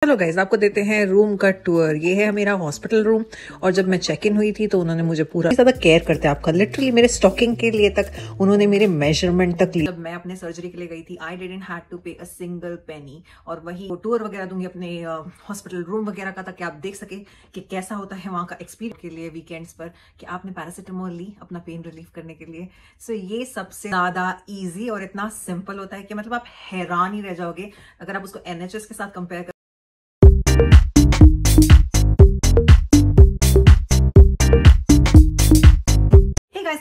Hello guys, आपको देते हैं रूम का टूर। ये है मेरा हॉस्पिटल रूम और जब मैं चेक इन हुई थी तो उन्होंने मुझे पूरा ज्यादा केयर करते हैं आपका, लिटरली मेरे स्टॉकिंग के लिए तक उन्होंने मेरे मेजरमेंट तक लिया। जब मैं अपने सर्जरी के लिए गई थी आई didn't had to pay a single पेनी। और वही टूर वगैरह दूंगी अपने हॉस्पिटल रूम वगैरह का, ताकि आप देख सके कि कैसा होता है वहाँ का एक्सपीरियंस के लिए वीकेंड्स पर कि आपने पैरासिटामोल ली अपना पेन रिलीफ करने के लिए। सो ये सबसे ज्यादा ईजी और इतना सिंपल होता है कि मतलब आप हैरान ही रह जाओगे अगर आप उसको NHS के साथ compare.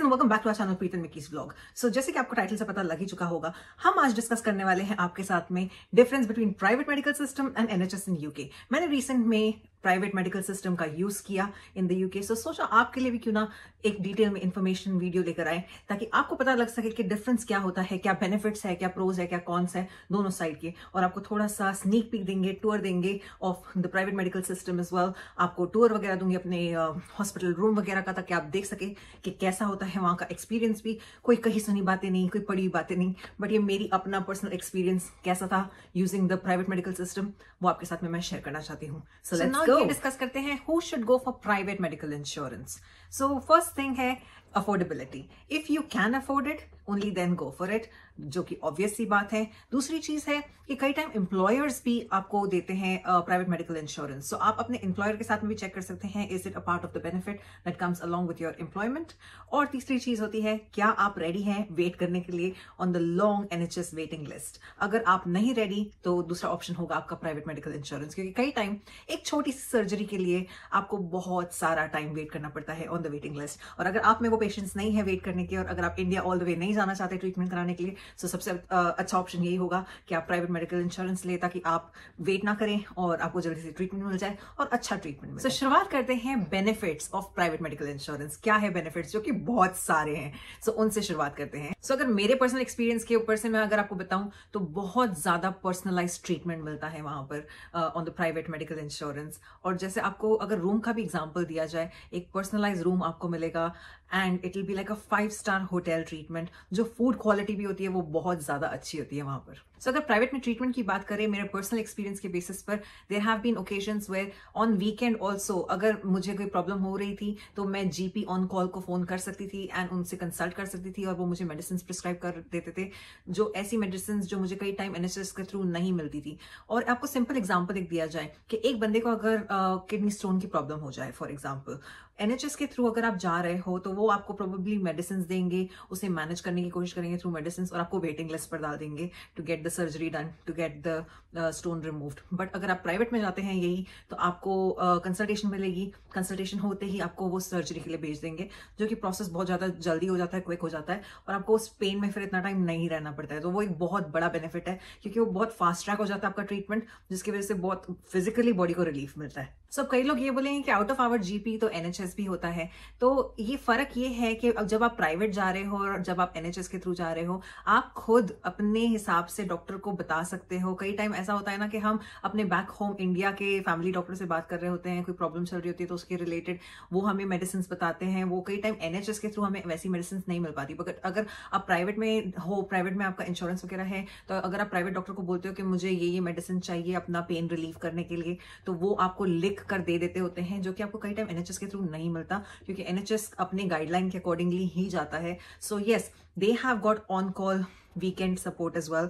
Welcome back to our channel Preet and Mickey's vlog. So जैसे कि आपको टाइटल से पता लग ही चुका होगा, हम आज डिस्कस करने वाले हैं आपके साथ में difference between private medical system and NHS in UK. मैंने रिसेंट में प्राइवेट मेडिकल सिस्टम का यूज किया इन द यूके, सो सोचा आपके लिए भी क्यों ना एक डिटेल में इंफॉर्मेशन वीडियो लेकर आए ताकि आपको पता लग सके कि डिफरेंस क्या होता है, क्या बेनिफिट्स है, क्या प्रोज है, क्या कॉन्स है दोनों साइड के। और आपको थोड़ा सा स्नीक पीक देंगे, टूर देंगे of the private medical system as well. आपको टूर वगैरह दूंगी अपने हॉस्पिटल रूम वगैरह का, ताकि आप देख सके कि कैसा होता है वहाँ का एक्सपीरियंस भी। कोई कहीं सुनी बातें नहीं, कोई पढ़ी बातें नहीं, बट ये मेरी अपना पर्सनल एक्सपीरियंस कैसा था using the private medical system, वो आपके साथ में मैं शेयर करना चाहती हूँ। सो लेट्स गो डिस्कस करते हैं who should go for private medical insurance. So first thing है affordability. If you can afford it, only then go for it, जो कि ऑब्वियस सी बात है। दूसरी चीज है कि कई टाइम एम्प्लॉयर्स भी आपको देते हैं प्राइवेट मेडिकल इंश्योरेंस, सो आप अपने एम्प्लॉयर के साथ में भी चेक कर सकते हैं is it a part of the benefit that comes along with your employment. और तीसरी चीज होती है, क्या आप रेडी हैं वेट करने के लिए on the long NHS waiting list. अगर आप नहीं रेडी तो दूसरा ऑप्शन होगा आपका प्राइवेट मेडिकल इंश्योरेंस, क्योंकि कई टाइम एक छोटी सी सर्जरी के लिए आपको बहुत सारा टाइम वेट करना पड़ता है ऑन द वेटिंग लिस्ट। और अगर आप में वो पेशेंस नहीं है वेट करने के, और अगर आप इंडिया ऑल द वे नहीं जाना चाहते ट्रीटमेंट कराने के लिए, तो सबसे अच्छा ऑप्शन यही होगा कि आप प्राइवेट मेडिकल इंश्योरेंस ले, ताकि आप वेट ना करें और आपको जल्दी से ट्रीटमेंट मिल जाए और अच्छा ट्रीटमेंट मिल जाए। शुरुआत करते हैं benefits of private medical insurance. क्या है बेनिफिट्स, जो कि बहुत सारे हैं, सो उनसे शुरुआत करते हैं। सो अगर मेरे पर्सनल एक्सपीरियंस के ऊपर से मैं अगर आपको बताऊं तो बहुत ज्यादा पर्सनलाइज्ड ट्रीटमेंट मिलता है वहां पर on the private medical insurance. और जैसे आपको अगर रूम का भी एग्जांपल दिया जाए, एक पर्सनलाइज रूम आपको मिलेगा and it will be like a five-star hotel treatment. जो फूड क्वालिटी भी होती है वो बहुत ज्यादा अच्छी होती है वहां पर। सो अगर प्राइवेट में ट्रीटमेंट की बात करें, मेरे पर्सनल एक्सपीरियंस के बेसिस पर there have been occasions where on weekend also अगर मुझे कोई प्रॉब्लम हो रही थी तो मैं GP ऑन कॉल को फोन कर सकती थी एंड उनसे कंसल्ट कर सकती थी, और वो मुझे मेडिसिन प्रिस्क्राइब कर देते थे, जो ऐसी मेडिसिन जो मुझे कई टाइम NHS के थ्रू नहीं मिलती थी। और आपको सिंपल एग्जाम्पल एक दिया जाए कि एक बंदे को अगर किडनी स्टोन की प्रॉब्लम हो जाए फॉर एग्जाम्पल, NHS के थ्रू अगर आप जा रहे हो तो वो आपको प्रोबेबली मेडिसिन देंगे, उसे मैनेज करने की कोशिश करेंगे थ्रू मेडिसिन, और आपको वेटिंग लिस्ट पर डाल देंगे to get the surgery done, to get the stone removed. But अगर आप प्राइवेट में जाते हैं यही, तो आपको कंसल्टेशन मिलेगी, कंसल्टेशन होते ही आपको वो सर्जरी के लिए भेज देंगे, जो कि प्रोसेस बहुत ज्यादा जल्दी हो जाता है, क्विक हो जाता है, और आपको उस पेन में फिर इतना टाइम नहीं रहना पड़ता है। तो वो एक बहुत बड़ा बेनिफिट है, क्योंकि वो बहुत फास्ट ट्रैक हो जाता है आपका ट्रीटमेंट, जिसकी वजह से बहुत फिजिकली बॉडी को रिलीफ मिलता है। सब कई लोग ये बोलेंगे कि आउट ऑफ आवर GP तो NHS भी होता है, तो ये फर्क ये है कि अब जब आप प्राइवेट जा रहे हो और जब आप NHS के थ्रू जा रहे हो, आप खुद अपने हिसाब से डॉक्टर को बता सकते हो। कई टाइम ऐसा होता है ना कि हम अपने बैक होम इंडिया के फैमिली डॉक्टर से बात कर रहे होते हैं, कोई प्रॉब्लम चल रही होती है तो उसके रिलेटेड वो हमें मेडिसिन बताते हैं, वो कई टाइम NHS के थ्रू हमें वैसी मेडिसिन नहीं मिल पाती। बट अगर आप प्राइवेट में हो, प्राइवेट में आपका इंश्योरेंस वगैरह है, तो अगर आप प्राइवेट डॉक्टर को बोलते हो कि मुझे ये मेडिसिन चाहिए अपना पेन रिलीफ करने के लिए, तो वो आपको लिख कर दे देते होते हैं, जो कि आपको कई टाइम NHS के थ्रू नहीं मिलता, क्योंकि NHS अपने गाइडलाइन के अकॉर्डिंगली ही जाता है। So yes, they have got on call weekend support as well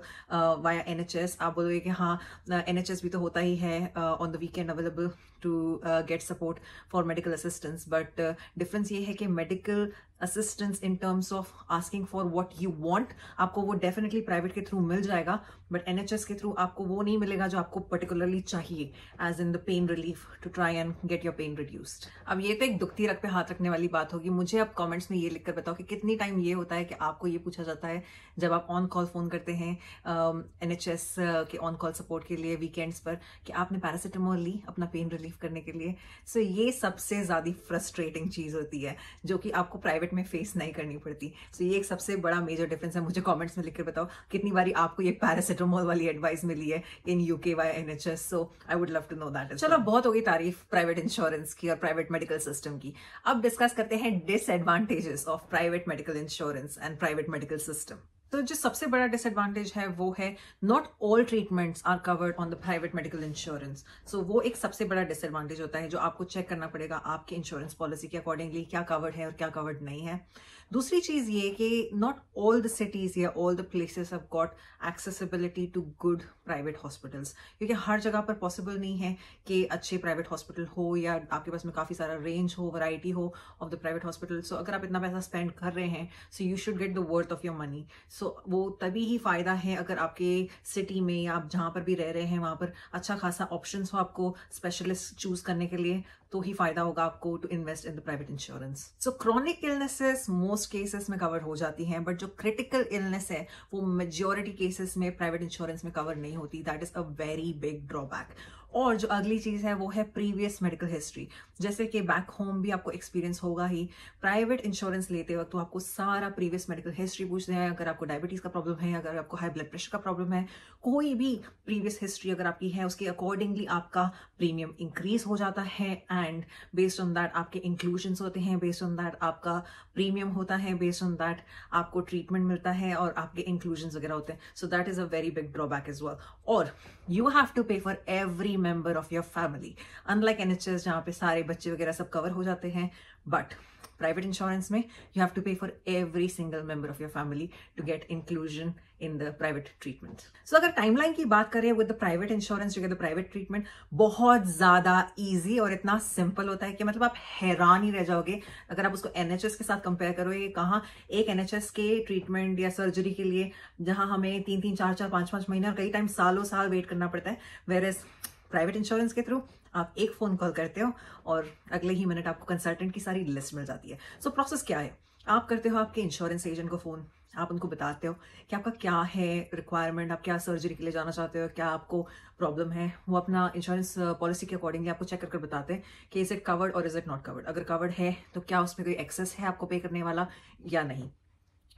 via NHS। आप बोलोगे कि हाँ NHS भी तो होता ही है on the weekend available to get support for medical assistance, but difference ये है कि medical assistance in terms of asking for what you want, आपको वो डेफिनेटली प्राइवेट के थ्रू मिल जाएगा, बट NHS के थ्रू आपको वो नहीं मिलेगा जो आपको पर्टिकुलरली चाहिए, as in the pain relief to try and get your pain reduced. अब ये तो एक दुखती रग पे हाथ रखने वाली बात होगी। मुझे अब कमेंट्स में ये लिखकर बताओ कि कितनी टाइम ये होता है कि आपको ये पूछा जाता है जब आप ऑन कॉल फोन करते हैं NHS के ऑन कॉल सपोर्ट के लिए वीकेंड्स पर, कि आपने पैरासिटामोल ली अपना पेन रिलीफ करने के लिए। सो ये सबसे ज्यादा फ्रस्ट्रेटिंग चीज होती है, जो कि आपको प्राइवेट में फेस नहीं करनी पड़ती। सो ये एक सबसे बड़ा मेजर डिफरेंस है। मुझे कमेंट्स में लिखकर बताओ कितनी बारी आपको ये पैरासिटामोल वाली एडवाइस मिली है in UK via NHS। So I would love to know that. चलो बहुत हो गई तारीफ प्राइवेट इंश्योरेंस की और प्राइवेट मेडिकल सिस्टम की, अब डिस्कस करते हैं disadvantages of private medical insurance and private medical system. तो जो सबसे बड़ा डिसएडवांटेज है वो है not all treatments are covered on the private medical insurance. So वो एक सबसे बड़ा डिसएडवांटेज होता है जो आपको चेक करना पड़ेगा आपके इंश्योरेंस पॉलिसी के अकॉर्डिंगली क्या कवर्ड है और क्या कवर्ड नहीं है। दूसरी चीज ये कि नॉट ऑल द सिटीज या all the places have got accessibility to good private hospitals, क्योंकि हर जगह पर पॉसिबल नहीं है कि अच्छे प्राइवेट हॉस्पिटल हो या आपके पास में काफी सारा रेंज हो, वैरायटी हो of the private hospital. So अगर आप इतना पैसा स्पेंड कर रहे हैं so you should get the worth of your money. So वो तभी ही फायदा है अगर आपके सिटी में या आप जहां पर भी रह रहे हैं वहां पर अच्छा खासा ऑप्शन हो आपको स्पेशलिस्ट चूज करने के लिए, तो ही फायदा होगा आपको to invest in the private insurance. So chronic illnesses most cases में कवर हो जाती हैं, बट जो क्रिटिकल इलनेस है वो मेजॉरिटी केसेस में प्राइवेट इंश्योरेंस में कवर नहीं होती। That is a very big drawback. और जो अगली चीज है वो है प्रीवियस मेडिकल हिस्ट्री। जैसे कि बैक होम भी आपको एक्सपीरियंस होगा ही, प्राइवेट इंश्योरेंस लेते वक्त तो आपको सारा प्रीवियस मेडिकल हिस्ट्री पूछते हैं। अगर आपको डायबिटीज का प्रॉब्लम है, अगर आपको हाई ब्लड प्रेशर का प्रॉब्लम है, कोई भी प्रीवियस हिस्ट्री अगर आपकी है उसके अकॉर्डिंगली आपका प्रीमियम इंक्रीज हो जाता है एंड बेस्ड ऑन दैट आपके इंक्लूजन्स होते हैं, बेस्ड ऑन दैट आपका प्रीमियम होता है, बेस्ड ऑन दैट आपको ट्रीटमेंट मिलता है और आपके इंक्लूजन्स वगैरह होते हैं। So that is a very big drawback as well. और you have to pay for every member of your family, unlike NHS जहां पे सारे बच्चे वगैरह सब कवर हो जाते हैं, बट प्राइवेट इंश्योरेंस में you have to pay for every single member of your family to get inclusion in the private treatment. So अगर टाइमलाइन की बात करें with the private insurance to get the private treatment, बहुत ज्यादा easy और इतना simple होता है कि मतलब आप हैरान ही रह जाओगे अगर आप उसको एनएचएस के साथ कंपेयर करोगे। कहाँ एक एनएचएस के ट्रीटमेंट या सर्जरी के लिए जहां हमें 3-3, 4-4, 5-5 महीने और कई टाइम सालों साल वेट करना पड़ता है, वेयर एज प्राइवेट इंश्योरेंस के थ्रू आप एक फोन कॉल करते हो और अगले ही मिनट आपको कंसल्टेंट की सारी लिस्ट मिल जाती है। सो प्रोसेस क्या है, आप करते हो आपके इंश्योरेंस एजेंट को फोन, आप उनको बताते हो कि आपका क्या है रिक्वायरमेंट, आप क्या सर्जरी के लिए जाना चाहते हो, क्या आपको प्रॉब्लम है। वो अपना इंश्योरेंस पॉलिसी के अकॉर्डिंगली आपको चेक कर बताते हैं कि इज इट कवर्ड और इज इट नॉट कवर्ड। अगर कवर्ड है तो क्या उसमें कोई एक्सेस है आपको पे करने वाला या नहीं।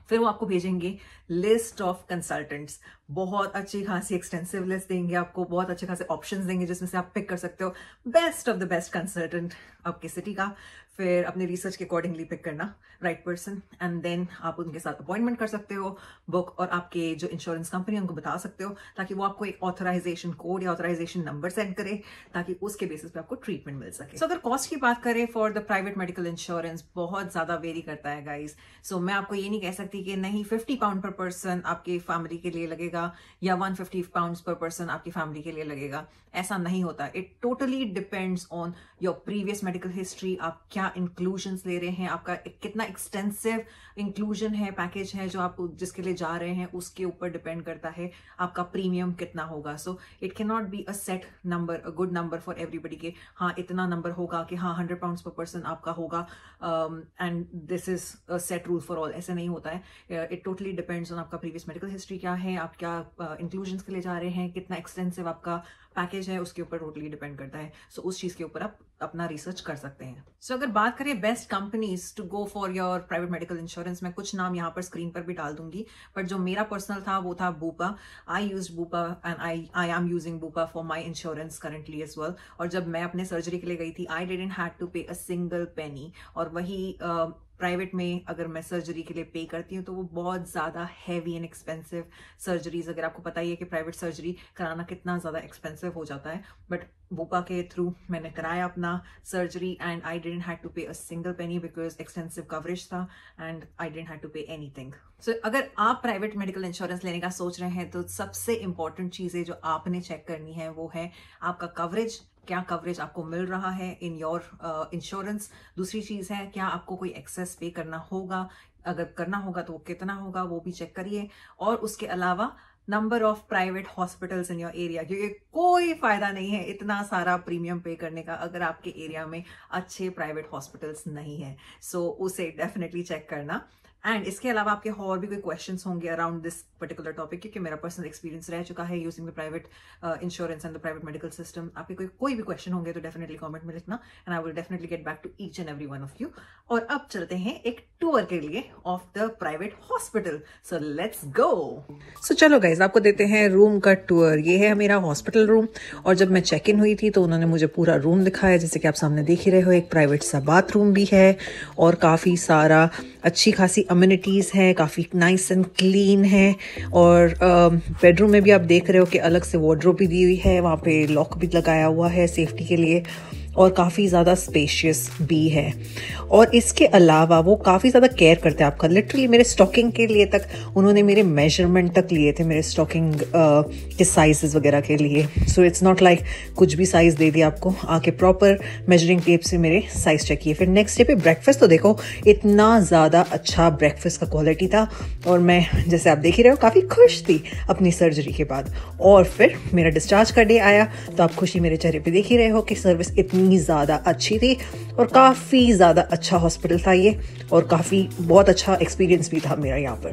फिर वो आपको भेजेंगे लिस्ट ऑफ कंसल्टेंट्स, बहुत अच्छी खासी एक्सटेंसिव लिस्ट देंगे आपको, बहुत अच्छे खासे ऑप्शंस देंगे जिसमें से आप पिक कर सकते हो best of the best consultant आपके सिटी का। फिर अपने रिसर्च के अकॉर्डिंगली पिक करना राइट पर्सन एंड देन आप उनके साथ अपॉइंटमेंट कर सकते हो बुक, और आपके जो इंश्योरेंस कंपनी उनको बता सकते हो ताकि वो आपको एक ऑथराइजेशन कोड या ऑथराइजेशन नंबर सेंड करे ताकि उसके बेसिस पे आपको ट्रीटमेंट मिल सके। सो अगर कॉस्ट की बात करें for the private medical insurance, बहुत ज्यादा वेरी करता है गाइज। सो मैं आपको ये नहीं कह सकती कि नहीं 50 पाउंड पर पर्सन आपकी फैमिली के लिए लगेगा या 150 पाउंड पर पर्सन आपकी फैमिली के लिए लगेगा, ऐसा नहीं होता। It totally depends on your previous medical history, आप क्या इंक्लूजन्स ले रहे हैं, आपका कितना एक्सटेंसिव इंक्लूजन है, पैकेज है जो आप जिसके लिए जा रहे हैं, उसके ऊपर डिपेंड करता है आपका प्रीमियम कितना होगा। So it can not be a set number, a good number for everybody के हाँ इतना नंबर होगा कि हाँ 100 पाउंड पर पर्सन आपका होगा and this is a set rule for all, ऐसे नहीं होता है। इट टोटली डिपेंड्स ऑन आपका प्रीवियस मेडिकल हिस्ट्री क्या है, आप क्या इंक्लूजन्स के लिए जा रहे हैं, कितना एक्सटेंसिव आपका पैकेज है, उसके ऊपर टोटली डिपेंड करता है। सो उस चीज के ऊपर आप अपना रिसर्च कर सकते हैं। सो अगर बात करें best companies to go for your private medical insurance, मैं कुछ नाम यहाँ पर स्क्रीन पर भी डाल दूंगी, बट जो मेरा पर्सनल था वो था Bupa. I use Bupa and I am using Bupa for my insurance currently as well. और जब मैं अपने सर्जरी के लिए गई थी आई didn't had to pay a single पेनी, और वही प्राइवेट में अगर मैं सर्जरी के लिए पे करती हूँ तो वो बहुत ज्यादा हैवी एंड एक्सपेंसिव सर्जरीज, अगर आपको पता ही है कि प्राइवेट सर्जरी कराना कितना ज्यादा एक्सपेंसिव हो जाता है, बट बूपा के थ्रू मैंने कराया अपना surgery and I didn't had to pay a single penny because extensive coverage था and I didn't had to pay anything. So अगर आप प्राइवेट मेडिकल इंश्योरेंस लेने का सोच रहे हैं तो सबसे इंपॉर्टेंट चीजें जो आपने चेक करनी है वो है आपका कवरेज, क्या कवरेज आपको मिल रहा है इन योर इंश्योरेंस। दूसरी चीज है क्या आपको कोई एक्सेस पे करना होगा, अगर करना होगा तो वो कितना होगा वो भी चेक करिए। और उसके अलावा number of private hospitals in your area, क्योंकि कोई फायदा नहीं है इतना सारा प्रीमियम पे करने का अगर आपके एरिया में अच्छे प्राइवेट हॉस्पिटल्स नहीं है। सो उसे डेफिनेटली चेक करना। एंड इसके अलावा आपके और भी कोई क्वेश्चंस होंगे अराउंड दिस पर्टिकुलर टॉपिक, क्योंकि मेरा पर्सनल एक्सपीरियंस रह चुका है using the private insurance and the private medical system. आपके कोई भी क्वेश्चन होंगे तो डेफिनेटली कमेंट में लिखना and I will definitely get back to each and every one of you. और अब चलते हैं एक टूर के लिए of the private hospital, so let's go. So चलो गाइज, आपको देते हैं रूम का टूर। ये है मेरा हॉस्पिटल रूम, और जब मैं चेक इन हुई थी तो उन्होंने मुझे पूरा रूम दिखाया, जैसे कि आप सामने देख ही रहे हो। एक प्राइवेट सा बाथरूम भी है और काफ़ी सारा अच्छी खासी अम्यूनिटीज़ है, काफ़ी नाइस एंड क्लीन है। और बेडरूम में भी आप देख रहे हो कि अलग से वार्डरोब भी दी हुई है, वहाँ पे लॉक भी लगाया हुआ है सेफ्टी के लिए, और काफ़ी ज़्यादा स्पेशियस भी है। और इसके अलावा वो काफ़ी ज़्यादा केयर करते हैं आपका। लिटरली मेरे स्टॉकिंग के लिए तक उन्होंने मेरे मेजरमेंट तक लिए थे, मेरे स्टॉकिंग के साइजेस वगैरह के लिए। सो इट्स नॉट लाइक कुछ भी साइज़ दे दिया आपको, आके प्रॉपर मेजरिंग टेप से मेरे साइज़ चेक किए। फिर नेक्स्ट डे पे ब्रेकफास्ट तो देखो, इतना ज़्यादा अच्छा ब्रेकफास्ट का क्वालिटी था, और मैं जैसे आप देख ही रहे हो काफ़ी खुश थी अपनी सर्जरी के बाद। और फिर मेरा डिस्चार्ज का डे आया तो आप खुशी मेरे चेहरे पर देख ही रहे हो कि सर्विस इतनी ज़्यादा अच्छी थी और काफ़ी ज़्यादा अच्छा हॉस्पिटल था ये, और काफ़ी बहुत अच्छा एक्सपीरियंस भी था मेरा यहाँ पर।